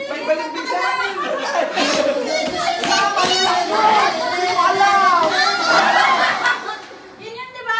May balimbing sa akin! Tama lang! Hindi mo alam! Yun yun, diba?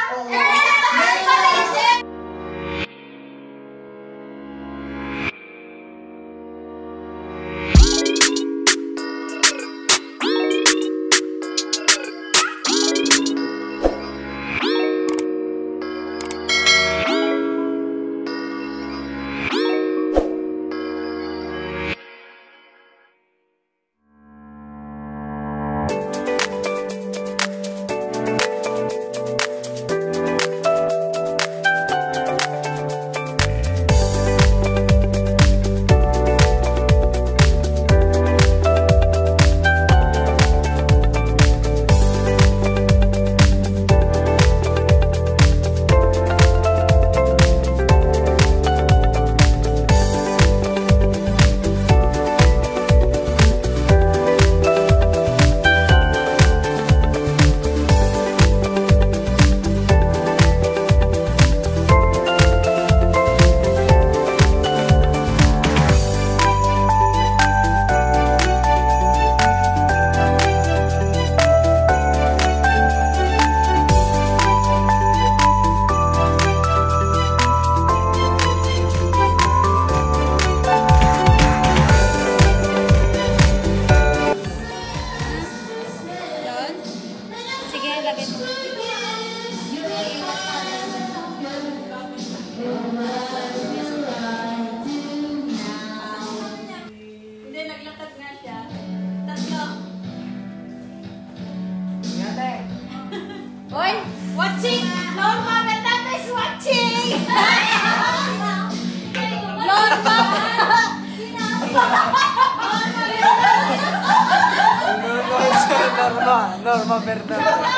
Watching! Norma Bernardo is watching! Norma! Norma Bernardo.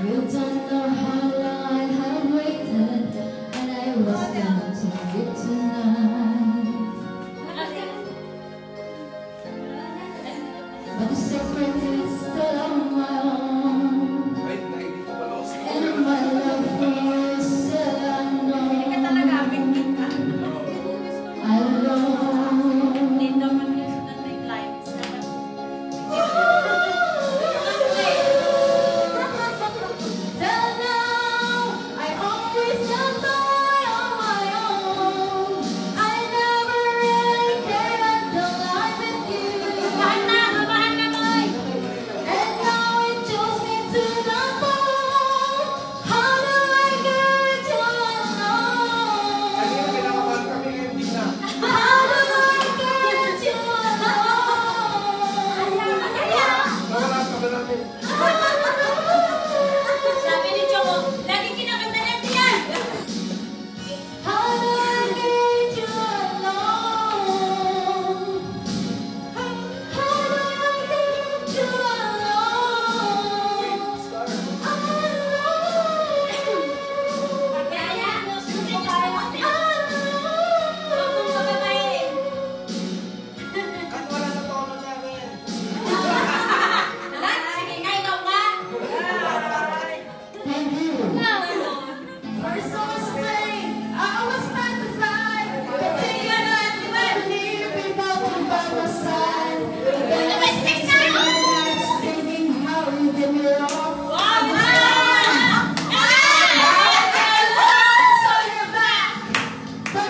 You don't know how long I have waited, and I was gonna take it tonight. But the secret is still on my own, and my love for you is still unknown. Sabi ni Choco, lagi kinakanta natin yan. How do I get you alone? How do I get you alone? Kaya, susunod tayo. Huwag mong pagkakain. Kat wala sa tono namin. Sige nga, ikaw nga. Thank you. First song is I was meant to fly. The thing I never knew people by my side. Thinking how you did me wrong. So you're back. But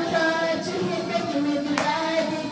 Try to hit me with gravity.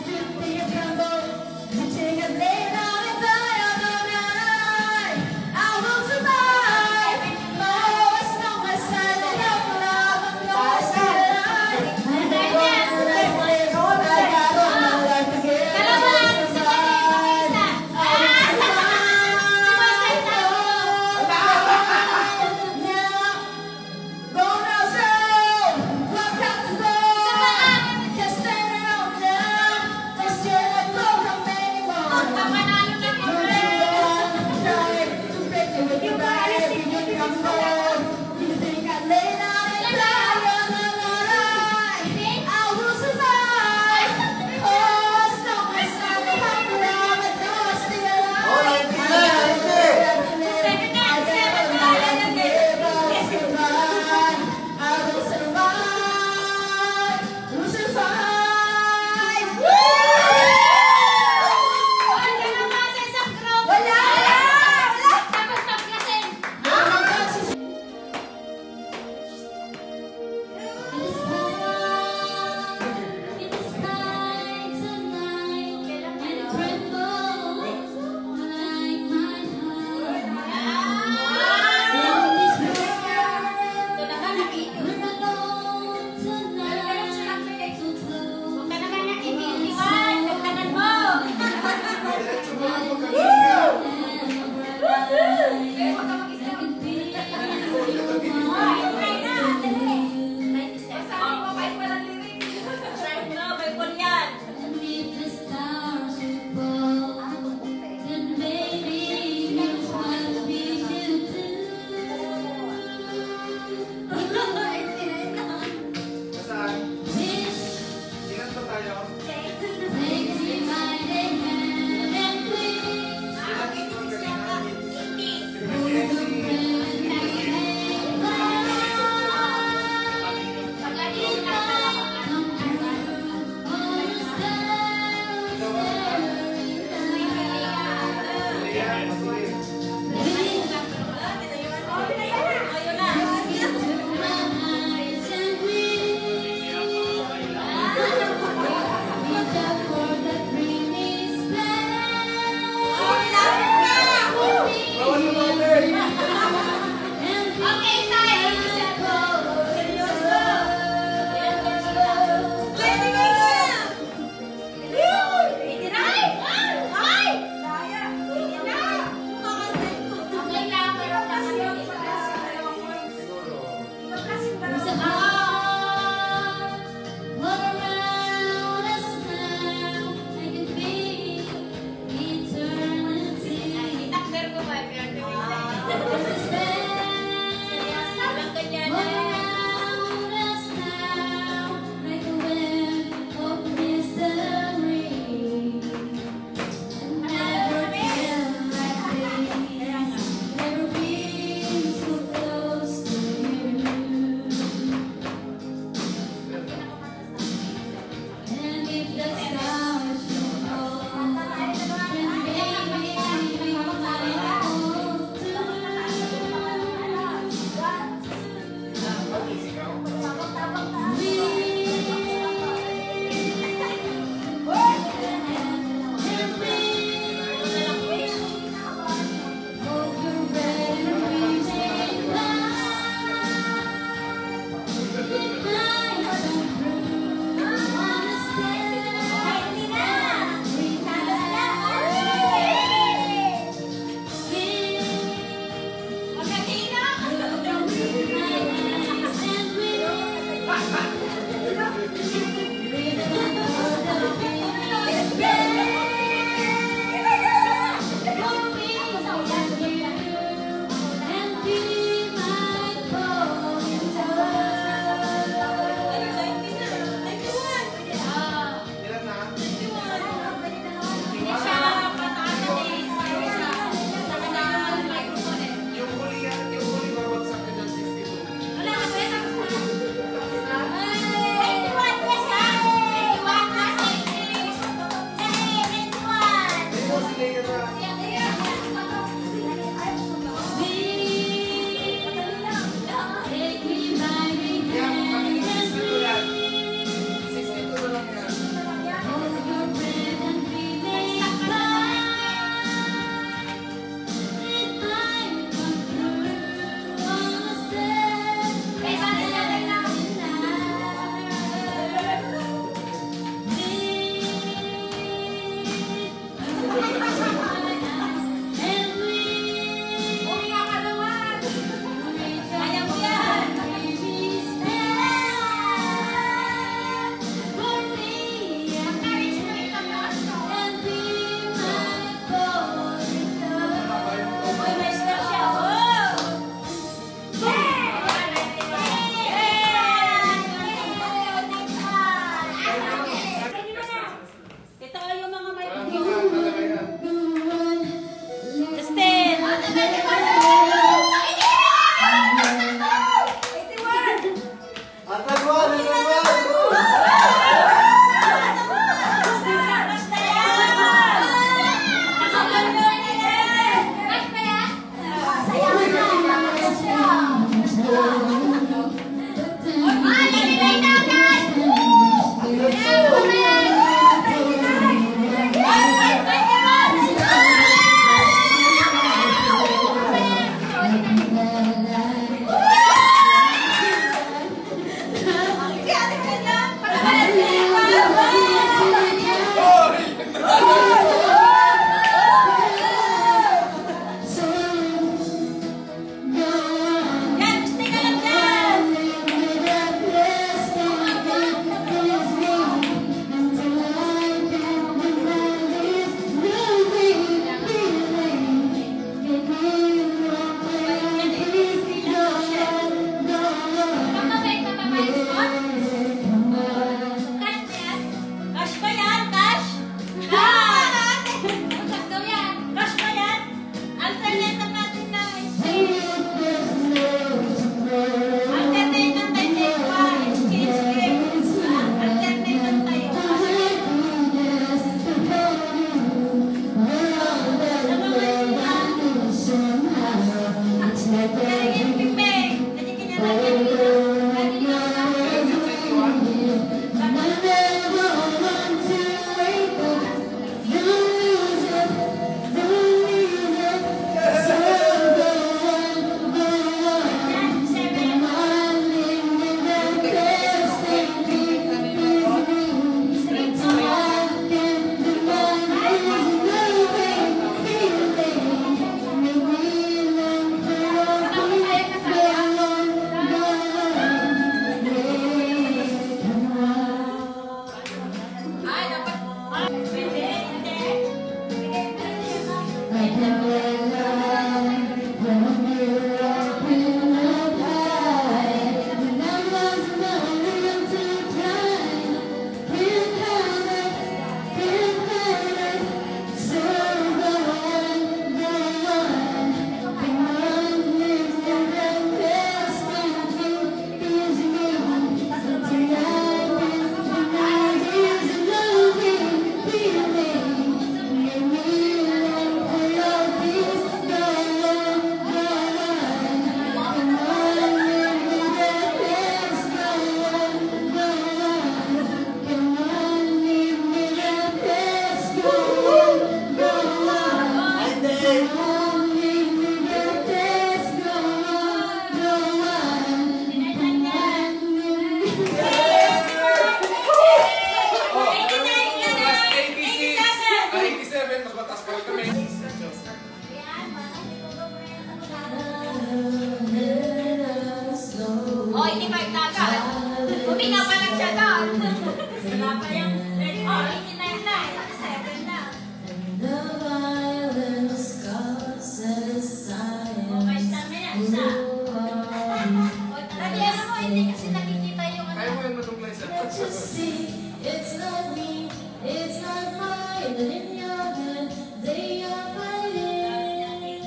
It's not me, it's not mine, and in your head they are fighting.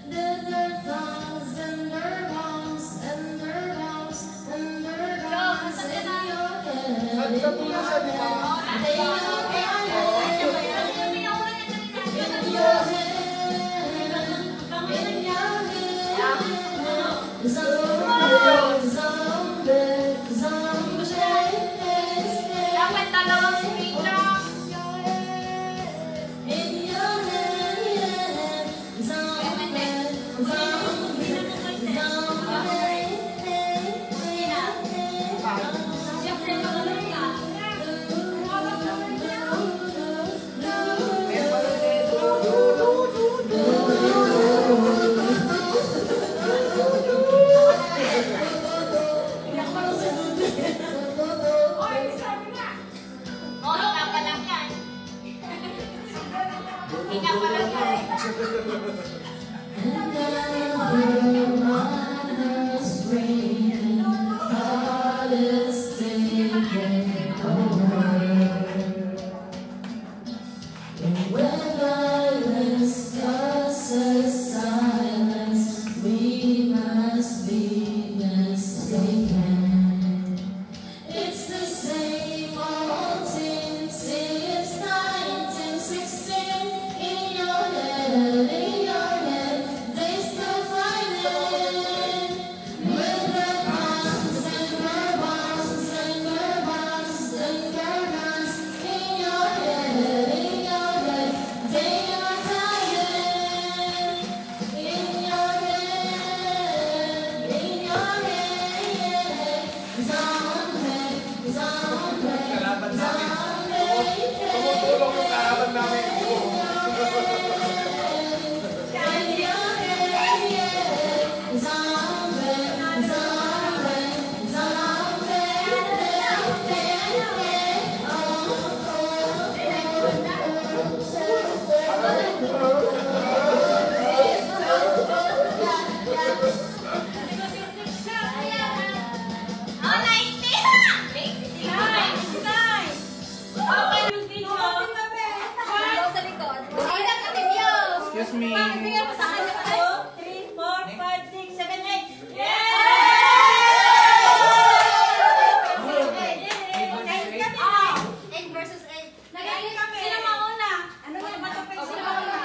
Their thoughts and their bombs and their bombs and their bombs in your head. In your head, they are fighting. In your head, Dapat dalawang sumila. Excuse me. Bigyan mo sa akin. 2, 3, 4, 5, 6, 7, 8. Yay! Eight versus 8. Nagiging kami. Sino mauna? Ano yung matapay? Sino mauna?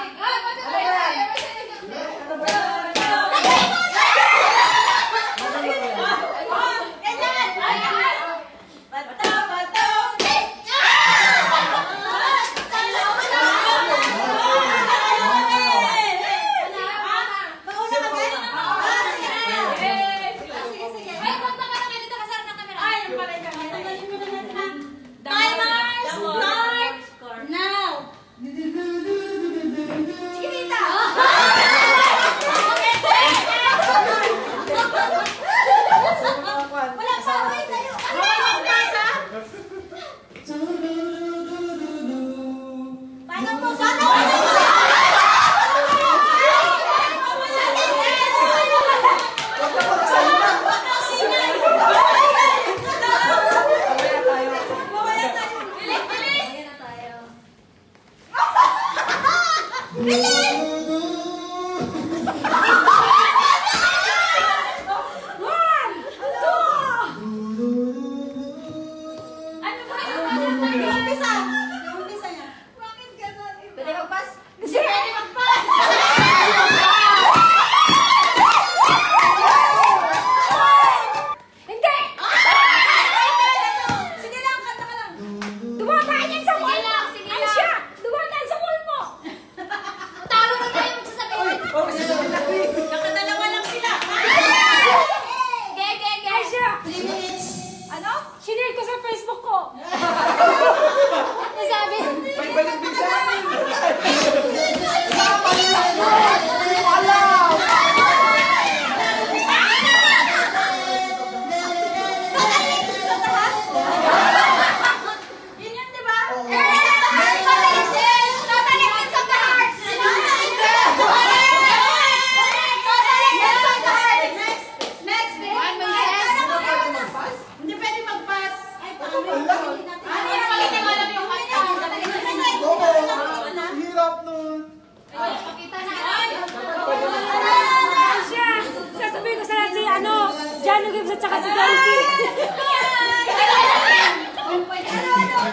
Sinare ko sa Facebook ko.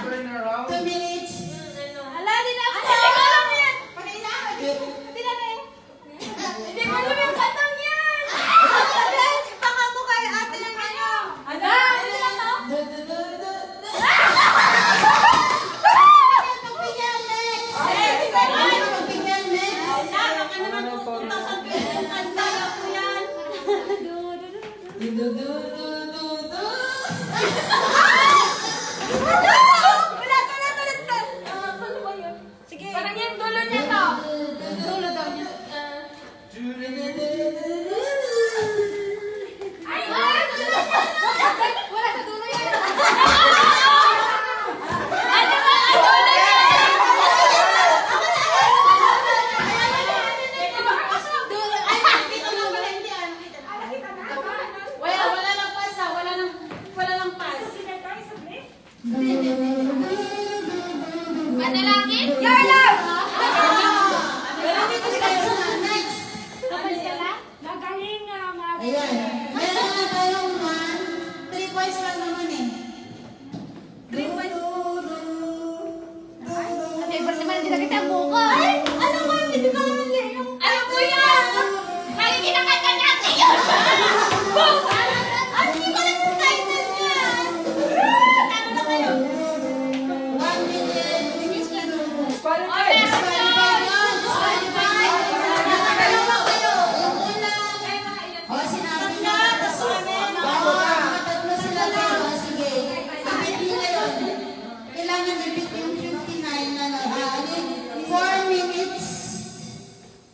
turn around. 2 minutes. Ala, di na ako. Hindi ko alam yan. Pakailangan. Hindi na eh. Hindi mo alam yung kantang yan. Baka mo kay ate lang ano. Ano? Hindi na to. Pagbigyan next. Next. Pagbigyan next. Baka naman 2020 kanta ako yan. Wala ka na tulit ka. Ano ba yun? Sige. Parang yan, dulo niya to. Dulo daw niya. Ay! Wala sa dulo yan. Ano ba? Ang dulo yan? Wala lang pas ha. Wala lang pas. Manalangin? Your love! Next. Kapal ka lang? Magaling nga, Ayan. Meron na tayong 3 points lang naman eh. 3 points. Sabi ko naman, hindi na kita buka. Ay! Ano ba? Hindi ka mali. Ano po yan? Lagi kinakanta natin yun! Boom! Ano hindi ko lang yung title niya? Tama na kayo. 1 minute. Paano O, meron yun! Yung una. O, sinabi na. Oo, nakatatlo sila pero. Sige. Ibit nila yun. Kailangan ibit yung 59 na 4 minutes.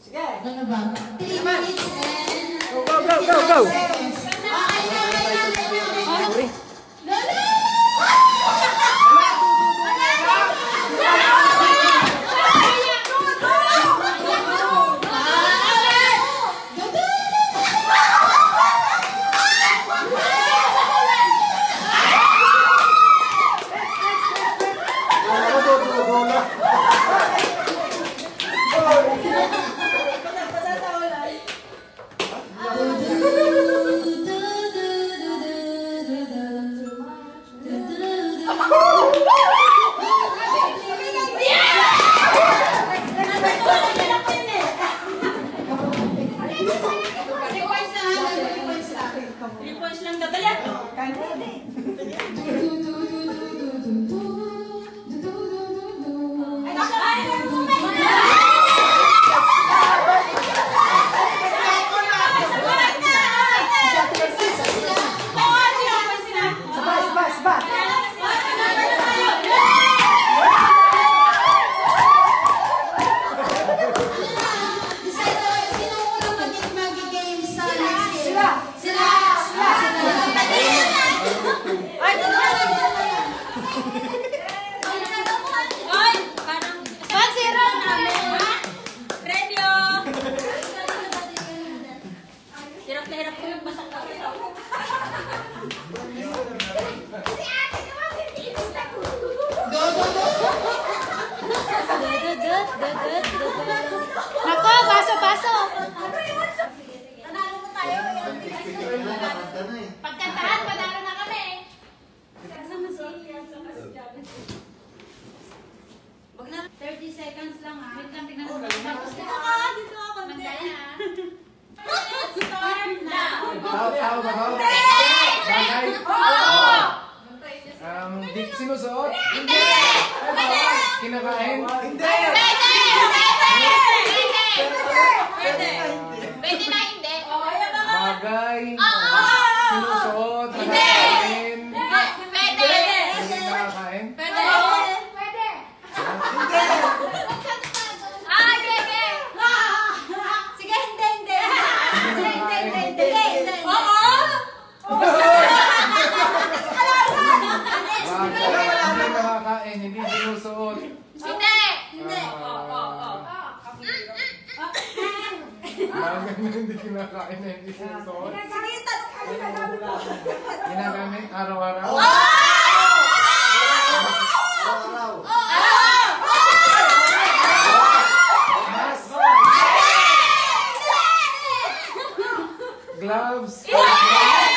Sige. Ano ba? 3 minutes and... Go! seconds. Okay. Lolo! Nako, baso. Pagkantahan, panalo na kami. Wag na, 30 seconds lang ha. Wait lang, tignan mo. Tapos dito ka, Magdala ha. Start now. Bagay. Oo! Di sinusuot? Hindi! Kinakain? Hindi! Pwede na hindi. Bagay. Oo! Sinusuot? Hindi! Nakakain? Pwede! Hindi nakakain? Pwede! Pwede! Hindi! Sige! Sige, hindi! Hindi! Oo! Bagay. Hindi nakakain? Hindi sinusuot? Hindi! Bagay na hindi kinakain na hindi sinusuot? Ginagamit araw-araw? Mask? Gloves? Toothpaste?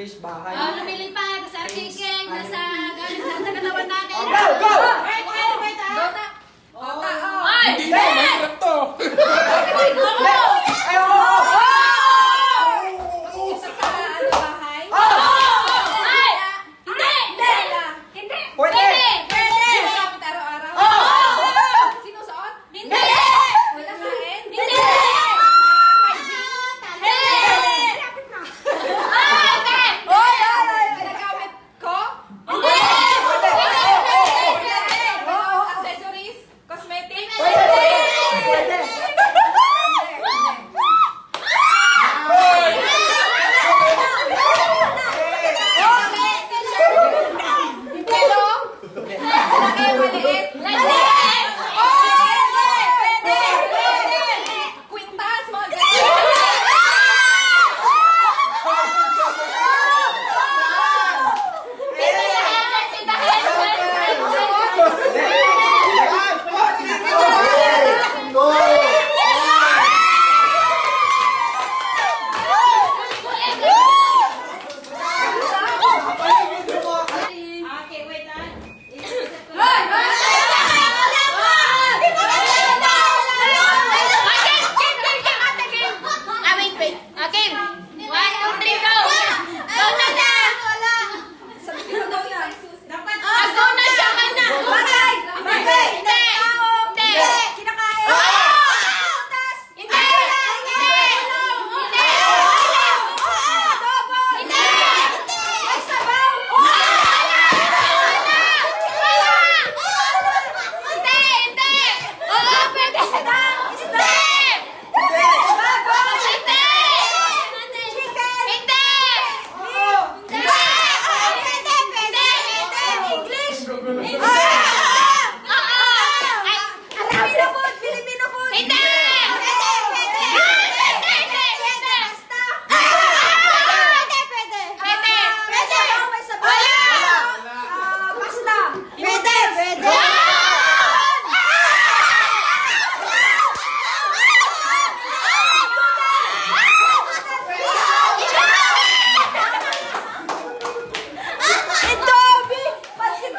English, bahay. Lumilipad sa kicking, nasa katawan natin. Oh, go, go! Wait, wait, Go na. Ay! Hindi na, mahirap to. Ay, oo! Isa sa ano, bahay? Ay! Hindi! Hindi! Pwede! Pwede! Ginagamit araw-araw? Sinusuot? Hindi! Wala kain? Hindi! Ginagamit ko? Accessories? Cosmetics? Pwede! Bilong? Malaki, maliit? Quintas, mga Okay, wait ah. Wait. Okay. 1, 2, 3, go! Go na na! sabi ko daw yan. Go na siya ka na! Bagay! Hindi! Hindi! Kinakain? Hindi! Hindi! Ay, sabaw! Hindi! Oo, pwede sa Hindi! Filipino food! May sabaw! Pasta! Indomie! Pansit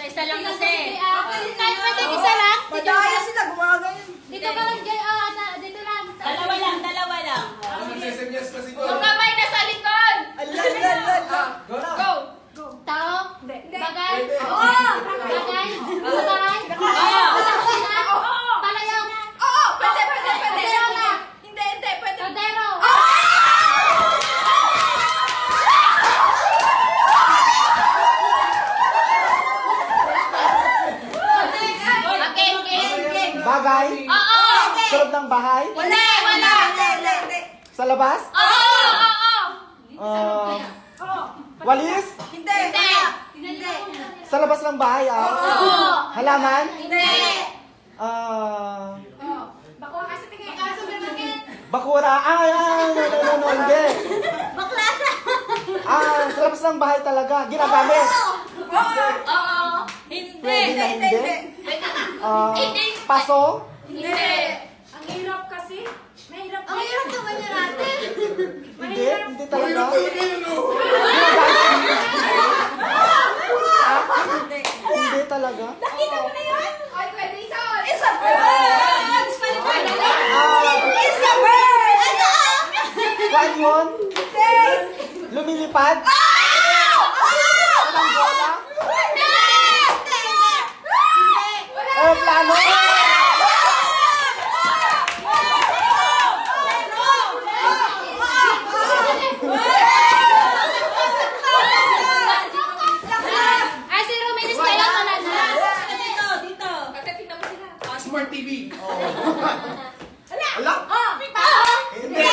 Isa lang kasi. Pwede isa lang? Madaya sila, gumagano. Dito ka lang, Jay. Dito lang. Dalawa lang. Nagsisenyas na si Yung kamay na sa likod. Go na! Tao? Hindi. Bagay? Oo! Bagay? Bagay? Palayong? Oo! Pwede! Paderola? Hindi, pwede. Rodero? Okay. Bagay? Oo! Sa loob ng bahay? Wala! Hindi. Sa labas? Oo! Walis? Hindi. Sa labas ng bahay, Oo! Halaman? Hindi! Bakuha ka sa tingin. Bakura? No, hindi. Sa labas ng bahay talaga, ginagamit. Oo! Pwede na hindi. Hindi! Paso? Hindi! Ang hirap kasi. Mahirap. Ang hirap naman yun natin. Hindi talaga. Hindi talaga. Nakita mo na yun? Ay, pwede isa. Isa bird! Isa bird! Kuan yun? Lumilipad? Walang bola? Aeroplano? Si Ruminis kayo wala na. Dito. Tingnan mo sila. Smart TV. Ala? Hindi.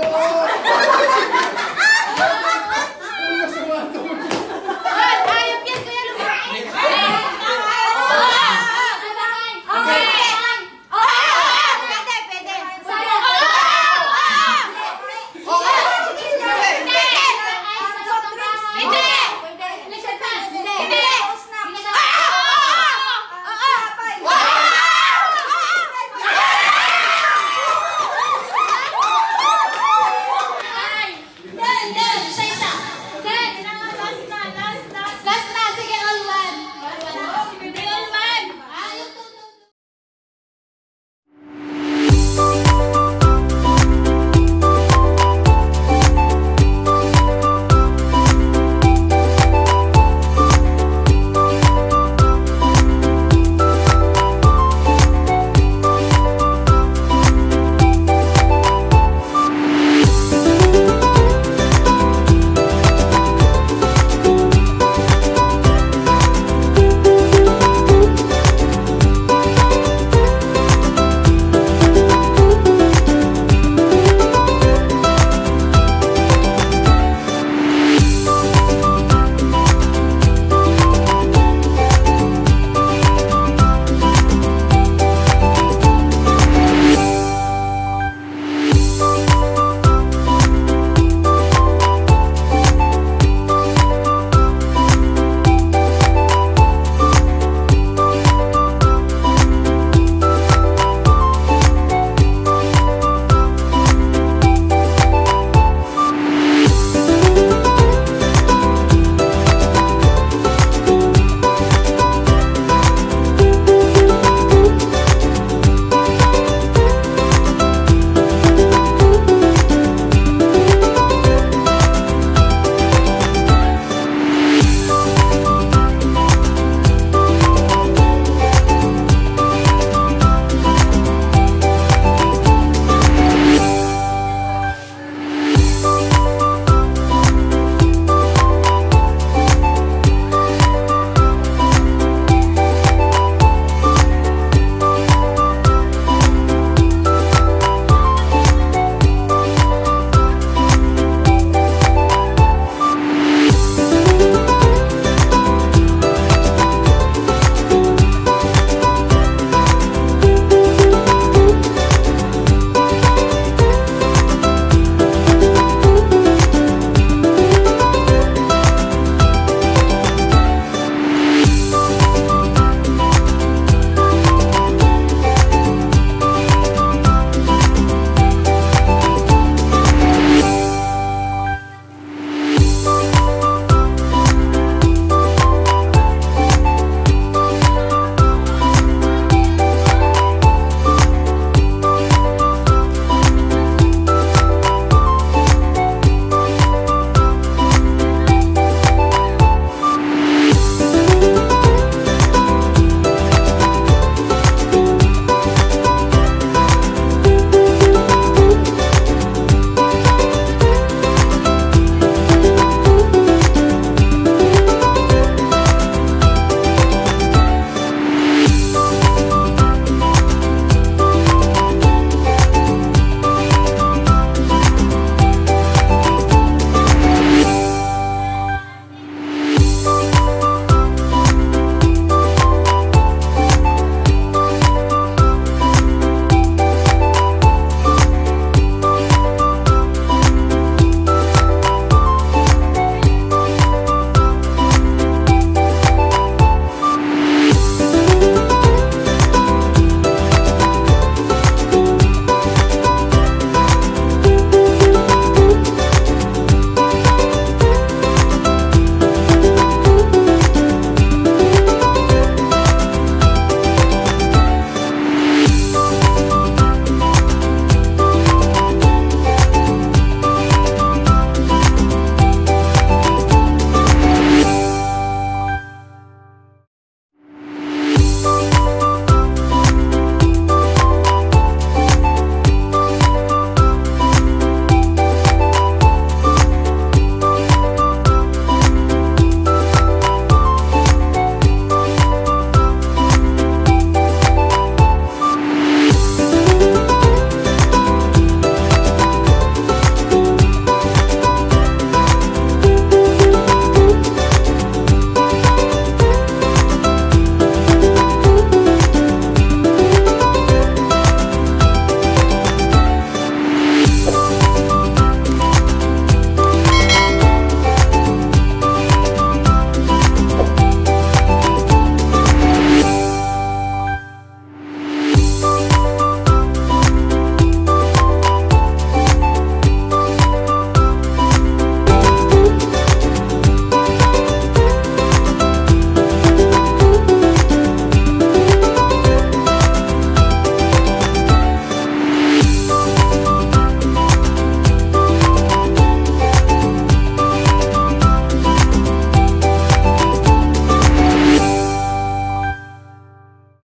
Wow!